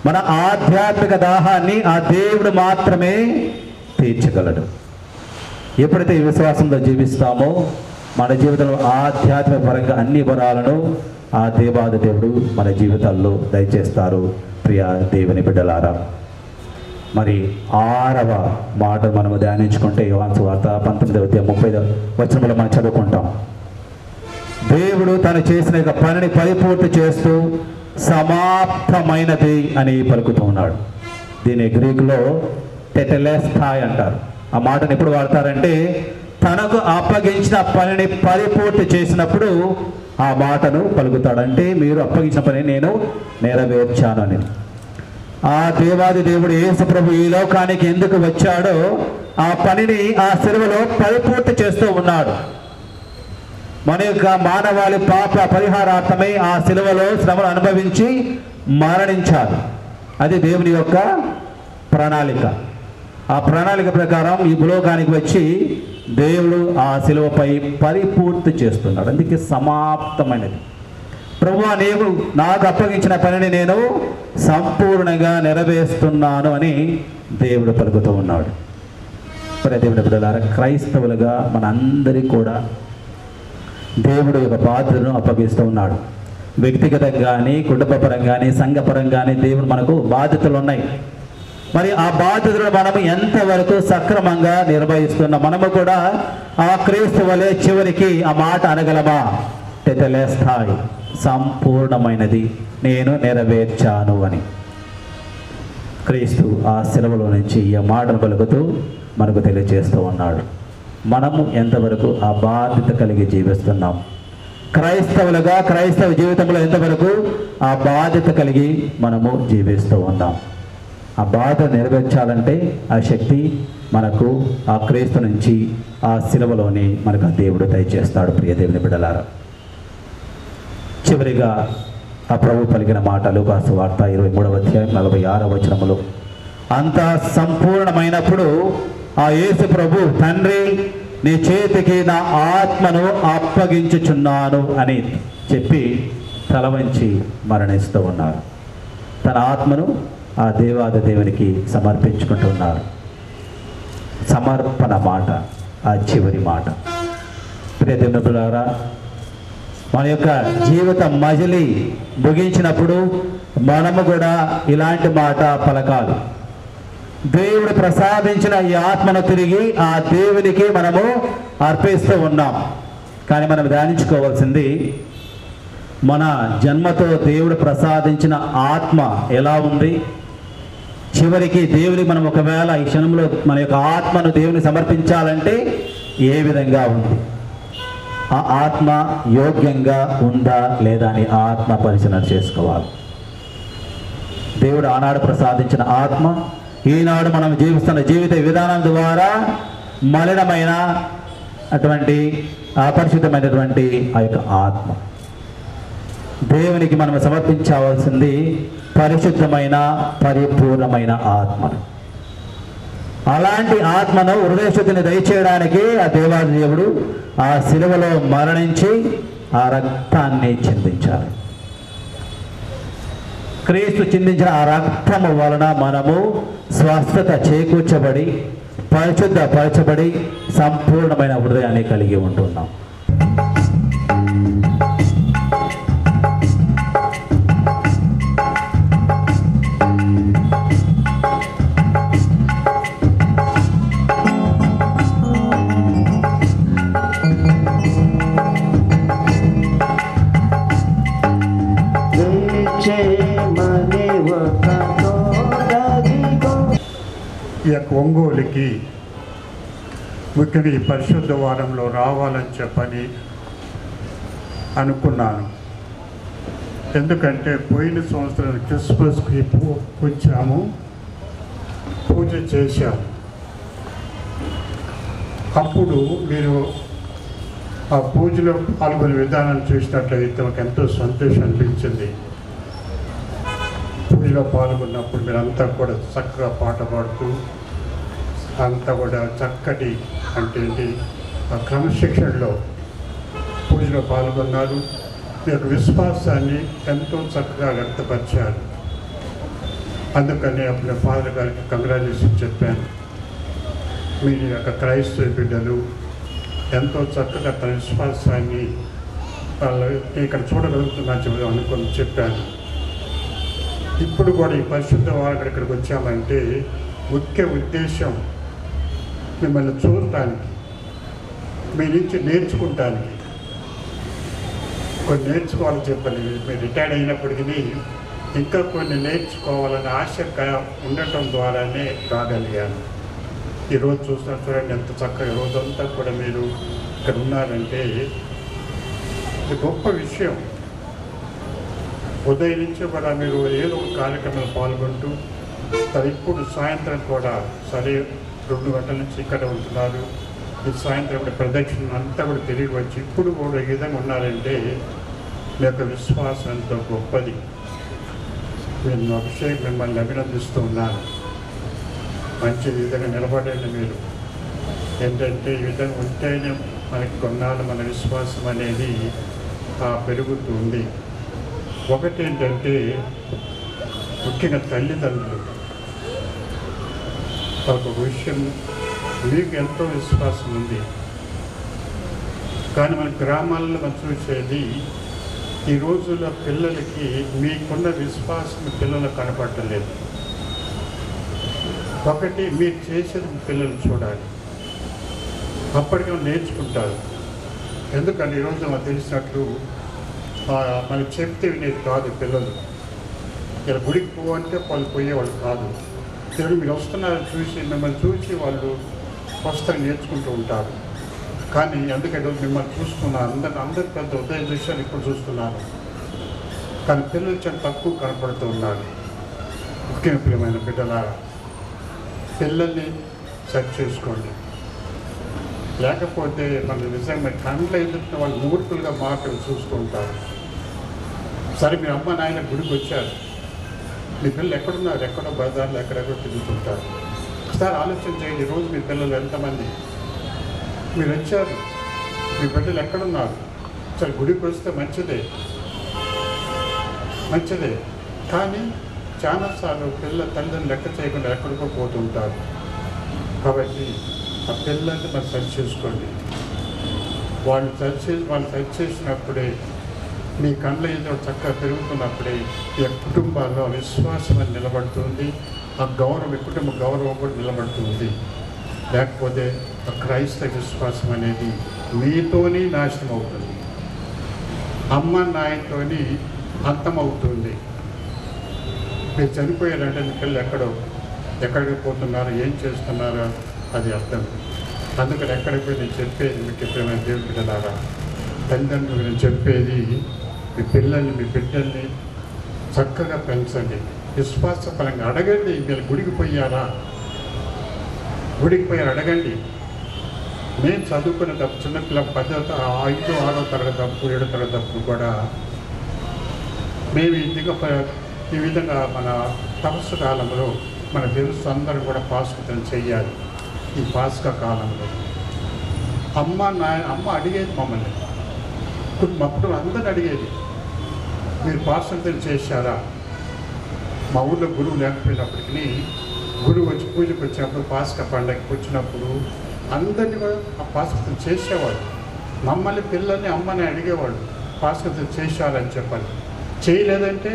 మన ఆధ్యాత్మిక దాహాన్ని ఆ దేవుడు మాత్రమే తీర్చగలడు. ఎప్పుడైతే ఈ విశ్వాసంతో జీవిస్తామో మన జీవితంలో ఆధ్యాత్మిక పరంగా అన్ని వరాలను ఆ దేవాది దేవుడు మన జీవితాల్లో దయచేస్తారు. ప్రియ దేవుని బిడ్డలారా, మరి 6వ మాట మనము ధ్యానించుకుంటే యోహాను సువార్త 19వ అధ్యాయం 30వ వచనంలో మనం చదువుకుంటాం. దేవుడు తను చేసిన యొక్క పనిని పరిపూర్తి చేస్తూ సమాప్తమైనది అని పలుకుతూ ఉన్నాడు. దీని గ్రీకులో టెటెలెస్థాయ్ అంటారు. ఆ మాటను ఎప్పుడు వాడతారంటే తనకు అప్పగించిన పనిని పరిపూర్తి చేసినప్పుడు ఆ మాటను పలుకుతాడు. అంటే మీరు అప్పగించిన పని నేను నెరవేర్చాను అని. ఆ దేవాది దేవుడు యేసు ప్రభు ఈ లోకానికి ఎందుకు వచ్చాడో ఆ పనిని ఆ శిలువలో పరిపూర్తి చేస్తూ ఉన్నాడు. మన యొక్క మానవాళి పాప పరిహారార్థమై ఆ శిలువలో శ్రమను అనుభవించి మరణించారు. అది దేవుని యొక్క ప్రణాళిక. ఆ ప్రణాళిక ప్రకారం ఈ భూలోకానికి వచ్చి దేవుడు ఆ శిలువపై పరిపూర్తి చేస్తున్నాడు. అందుకే సమాప్తమైనది. ప్రభువా, నీవు నాకు అప్పగించిన పనిని నేను సంపూర్ణంగా నెరవేరుస్తున్నాను అని దేవుడు పలుకుతూ ఉన్నాడు. మరి దేవుని బిడ్డలారా, క్రైస్తవులుగా మనందరికీ కూడా దేవుడు యొక్క బాధ్యతను అప్పగిస్తూ ఉన్నాడు. వ్యక్తిగతంగా కానీ, కుటుంబపరంగా కానీ, సంఘపరంగా కానీ దేవుడు మనకు బాధ్యతలు ఉన్నాయి. మరి ఆ బాధ్యతలను మనము ఎంతవరకు సక్రమంగా నిర్వహిస్తున్నాం? మనము కూడా ఆ క్రీస్తు వలె చివరికి ఆ మాట అనగలమా? టెటెలెస్థాయ్, సంపూర్ణమైనది, నేను నెరవేర్చాను అని. క్రీస్తు ఆ శిలువలో నుంచి ఈ మాటను పలుకుతూ మనకు తెలియజేస్తూ ఉన్నాడు. మనము ఎంతవరకు ఆ బాధ్యత కలిగి జీవిస్తున్నాం? క్రైస్తవులుగా క్రైస్తవ జీవితంలో ఎంతవరకు ఆ బాధ్యత కలిగి మనము జీవిస్తూ ఉన్నాం? ఆ బాధ్యత నెరవేర్చాలంటే ఆ శక్తి మనకు ఆ క్రీస్తు నుంచి ఆ శిలువలోని మనకు ఆ దేవుడు దయచేస్తాడు. ప్రియ దేవుని బిడ్డలారా, చివరిగా ఆ ప్రభు పలికిన మాటలు లూకా సువార్త 23వ అధ్యాయం 46వ వచనములో, అంతా సంపూర్ణమైనప్పుడు ఆ యేసు ప్రభు, తండ్రి నీ చేతికి నా ఆత్మను అప్పగించుచున్నాను అని చెప్పి తల వంచి మరణిస్తూ ఉన్నారు. తన ఆత్మను ఆ దేవాది దేవునికి సమర్పించుకుంటున్నారు. సమర్పణ మాట ఆ చివరి మాట. ప్రియ దేవుని బిడ్డలారా, మన యొక్క జీవిత మజిలి ముగించినప్పుడు మనము కూడా ఇలాంటి మాట పలకాలి. దేవుడు ప్రసాదించిన ఈ ఆత్మను తిరిగి ఆ దేవునికి మనము అర్పిస్తూ ఉన్నాం. కానీ మనం ధ్యానించుకోవాల్సింది, మన జన్మతో దేవుడు ప్రసాదించిన ఆత్మ ఎలా ఉంది? చివరికి దేవుని మనం ఒకవేళ ఈ క్షణంలో మన యొక్క ఆత్మను దేవుని సమర్పించాలంటే ఏ విధంగా ఉంది? ఆ ఆత్మ యోగ్యంగా ఉందా లేదా అని ఆత్మ పరిశీలన చేసుకోవాలి. దేవుడు ఆనాడు ప్రసాదించిన ఆత్మ ఈనాడు మనం జీవిస్తున్న జీవిత విధానం ద్వారా మలినమైన అటువంటి అపరిశుద్ధమైనటువంటి ఆ యొక్క ఆత్మ. దేవునికి మనం సమర్పించవలసింది పరిశుద్ధమైన పరిపూర్ణమైన ఆత్మను. అలాంటి ఆత్మను హృదయశుద్ధిని దయచేయడానికి ఆ దేవాది దేవుడు ఆ శిలువలో మరణించి ఆ రక్తాన్ని చిందించారు. క్రీస్తు చిందించిన ఆ రక్తము వలన మనము స్వస్థత చేకూర్చబడి పరిశుద్ధపరచబడి సంపూర్ణమైన హృదయాన్ని కలిగి ఉంటున్నాం. ఈ యొక్క ఒంగోలుకి ముఖ్యంగా ఈ పరిశుద్ధ వారంలో రావాలని చెప్పని అనుకున్నాను. ఎందుకంటే పోయిన సంవత్సరం క్రిస్మస్కి వచ్చాము, పూజ చేశాము. అప్పుడు మీరు ఆ పూజలో పాల్గొనే విధానం చూసినట్లయితే మాకు ఎంతో సంతోషం అనిపించింది. పూజలో పాల్గొన్నప్పుడు మీరంతా కూడా చక్కగా పాట పాడుతూ అంతా కూడా చక్కటి అంటే ఆ క్రమశిక్షణలో పూజలో పాల్గొన్నారు. మీ యొక్క విశ్వాసాన్ని ఎంతో చక్కగా వ్యక్తపరిచారు. అందుకని అప్పుడు ఫాదర్ గారికి కంగ్రాచులేషన్ చెప్పాను. మీ యొక్క క్రైస్తవ బిడ్డలు ఎంతో చక్కగా తన విశ్వాసాన్ని వాళ్ళు ఇక్కడ చూడగలుగుతున్నా అనుకుని చెప్పాను. ఇప్పుడు కూడా ఈ పరిశుద్ధ వారం ఇక్కడికి వచ్చామంటే ముఖ్య ఉద్దేశం మిమ్మల్ని చూడటానికి, మీ నుంచి నేర్చుకుంటానికి. కొన్ని నేర్చుకోవాలని చెప్పని మీరు రిటైర్డ్ అయినప్పటికీ ఇంకా కొన్ని నేర్చుకోవాలని ఆశ ఉండటం ద్వారానే రాగలిగాను. ఈరోజు చూస్తున్న చూడండి ఎంత చక్కగా రోజంతా కూడా మీరు ఇక్కడ ఉన్నారంటే ఇది గొప్ప విషయం. ఉదయం నుంచి కూడా మీరు ఏదో ఒక కార్యక్రమంలో పాల్గొంటూ ఇప్పుడు సాయంత్రం కూడా సరే 2 గంటల నుంచి ఇక్కడ ఉంటున్నారు. ఈ సాయంత్రం కూడా ప్రదక్షిణ అంతా కూడా తిరిగి వచ్చి ఇప్పుడు కూడా ఈ విధంగా ఉన్నారంటే మీ యొక్క విశ్వాసం ఎంతో గొప్పది. నేను అభిషేక్ మిమ్మల్ని అభినందిస్తూ ఉన్నాను. మంచి విధంగా నిలబడండి మీరు. ఏంటంటే ఈ విధంగా ఉంటేనే మనకి కొన్నాళ్ళు మన విశ్వాసం అనేది పెరుగుతుంది. ఒకటి ఏంటంటే ముఖ్యంగా తల్లిదండ్రులు ఒక విషయం, మీకు ఎంతో విశ్వాసం ఉంది కానీ మన గ్రామాల్లో మనం చూసేది ఈ రోజుల్లో పిల్లలకి మీకున్న విశ్వాసం పిల్లలకు కనపడలేదు. ఒకటి మీరు చేసేది పిల్లలు చూడాలి, అప్పటికే నేర్చుకుంటారు. ఎందుకంటే ఈరోజు మనకు తెలిసినట్లు మనకి చెప్తే వినేది కాదు పిల్లలు. ఇలా గుడికి పోవంటే వాళ్ళు పోయేవాళ్ళు కాదు. తెలుగు మీరు వస్తున్నారు చూసి మిమ్మల్ని చూసి వాళ్ళు వస్తారు నేర్చుకుంటూ ఉంటారు. కానీ అందుకంటే మిమ్మల్ని చూస్తున్నాను, అందరి పెద్ద ఉదయం విషయాలు ఇప్పుడు చూస్తున్నాను. కానీ పిల్లలు చాలా తక్కువ కనపడుతూ ఉన్నారు. ముఖ్యమైన ప్రియమైన బిడ్డలారా, పిల్లల్ని సెట్ చేసుకోండి. లేకపోతే మన నిజంగా కండ్ల ఎదుర్కొన్న వాళ్ళు మూర్ఖులుగా మాటలు చూస్తూ ఉంటారు. సరే మీ అమ్మ నాయన గుడికి వచ్చారు, మీ పిల్లలు ఎక్కడున్నారు, ఎక్కడో బజార్లో ఎక్కడెక్కడో తిరుగుతుంటారు. ఒకసారి ఆలోచన చేయండి. ఈరోజు మీ పిల్లలు ఎంతమంది మీరు వచ్చారు, మీ బిడ్డలు ఎక్కడున్నారు? సరే గుడికి వస్తే మంచిదే కానీ చాలాసార్లు తల్లిదండ్రులు లెక్క చేయకుండా ఎక్కడికో పోతుంటారు. కాబట్టి ఆ పిల్లల్ని మనం సెర్చ్ చేసుకోండి. వాళ్ళు సెర్చ్ చేసినప్పుడే మీ కళ్ళ ఏదో చక్కగా పెరుగుతున్నప్పుడే ఈ కుటుంబాల్లో విశ్వాసం అని నిలబడుతుంది. ఆ గౌరవం, ఈ కుటుంబ గౌరవం కూడా నిలబడుతుంది. లేకపోతే ఆ క్రైస్తవ విశ్వాసం అనేది మీతోనే నాశనం అవుతుంది, అమ్మ నాయనతోని అంతమవుతుంది. మీరు చనిపోయారంటే మీ పిల్లలు ఎక్కడికి పోతున్నారో, ఏం చేస్తున్నారో అది అర్థం. అందుకని ఎక్కడికి పోయి నేను చెప్పేది మీకు ఎప్పుడైనా దేవుడి బిడ్డలారా, తల్లిదండ్రులు నేను చెప్పేది మీ పిల్లల్ని, మీ బిడ్డల్ని చక్కగా పెంచండి. విశ్వాసపరంగా అడగండి. మీరు గుడికి పోయారు అడగండి. నేను చదువుకునేటప్పుడు చిన్నపిల్ల 5వ 6వ తరగతి తప్పు 7వ తరగతి తప్పు కూడా మేము ఈ విధంగా మన తపస్సు కాలంలో మన తెలుసు అందరూ కూడా పాస్కం చెయ్యాలి. ఈ పాస్కా కాలంలో అమ్మ అడిగేది మమ్మల్ని, అప్పుడు అందరిని అడిగేది, మీరు పాస్కం చేశారా? మా ఊళ్ళో గురువు లేకపోయినప్పటికీ గురువు వచ్చి పూజకు వచ్చినప్పుడు పాస్కా పండగకి వచ్చినప్పుడు అందరినీ కూడా ఆ పాస్కం చేసేవాడు. మమ్మల్ని పిల్లల్ని అమ్మని అడిగేవాడు, పాస్కం చేశారని చెప్పాలి. చేయలేదంటే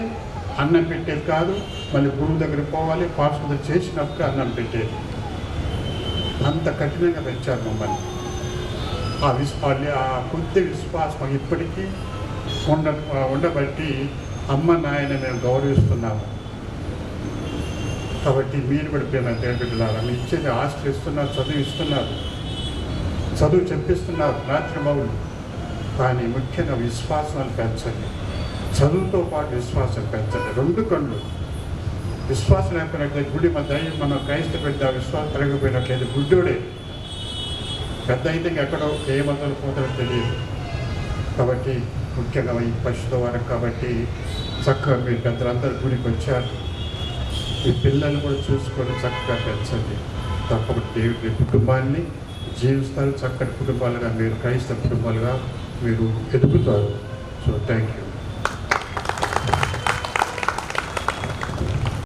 అన్నం పెట్టేది కాదు, మళ్ళీ గురువు దగ్గరికి పోవాలి, పాస్కం చేసినప్పుడు అన్నం పెట్టేది. అంత కఠినంగా పెంచారు మమ్మల్ని. ఆ కొద్ది విశ్వాసం ఇప్పటికీ ఉండబట్టి అమ్మ నాయన మేము గౌరవిస్తున్నాము. కాబట్టి మీరు కూడా ప్రేమ బిడ్డలారా, మీ ఇచ్చేది ఆస్తి ఇస్తున్నారు, చదువు ఇస్తున్నారు, చదువు చెప్పిస్తున్నారు రాత్రి మౌలు. కానీ ముఖ్యంగా విశ్వాసాలు పెంచండి. చదువుతో పాటు విశ్వాసం పెంచండి. 2 కళ్ళు. విశ్వాసం లేకపోయినట్లయితే గుడి మన క్రైస్తవ పెద్ద విశ్వాసం పెరగకపోయినట్లయితే గుడ్డోడే. పెద్ద అయితే ఎక్కడో ఏ మందులు పోతారో తెలియదు. కాబట్టి ముఖ్యంగా ఈ పరిశుద్ధ వారం కాబట్టి చక్కగా మీరు పెద్దలందరూ గుడికి వచ్చారు. మీ పిల్లల్ని కూడా చూసుకొని చక్కగా పెంచండి. తప్పకుండా దేవుడి కుటుంబాన్ని జీవిస్తారు. చక్కటి కుటుంబాలుగా మీరు క్రైస్తవ కుటుంబాలుగా మీరు ఎదుగుతారు. So thank you.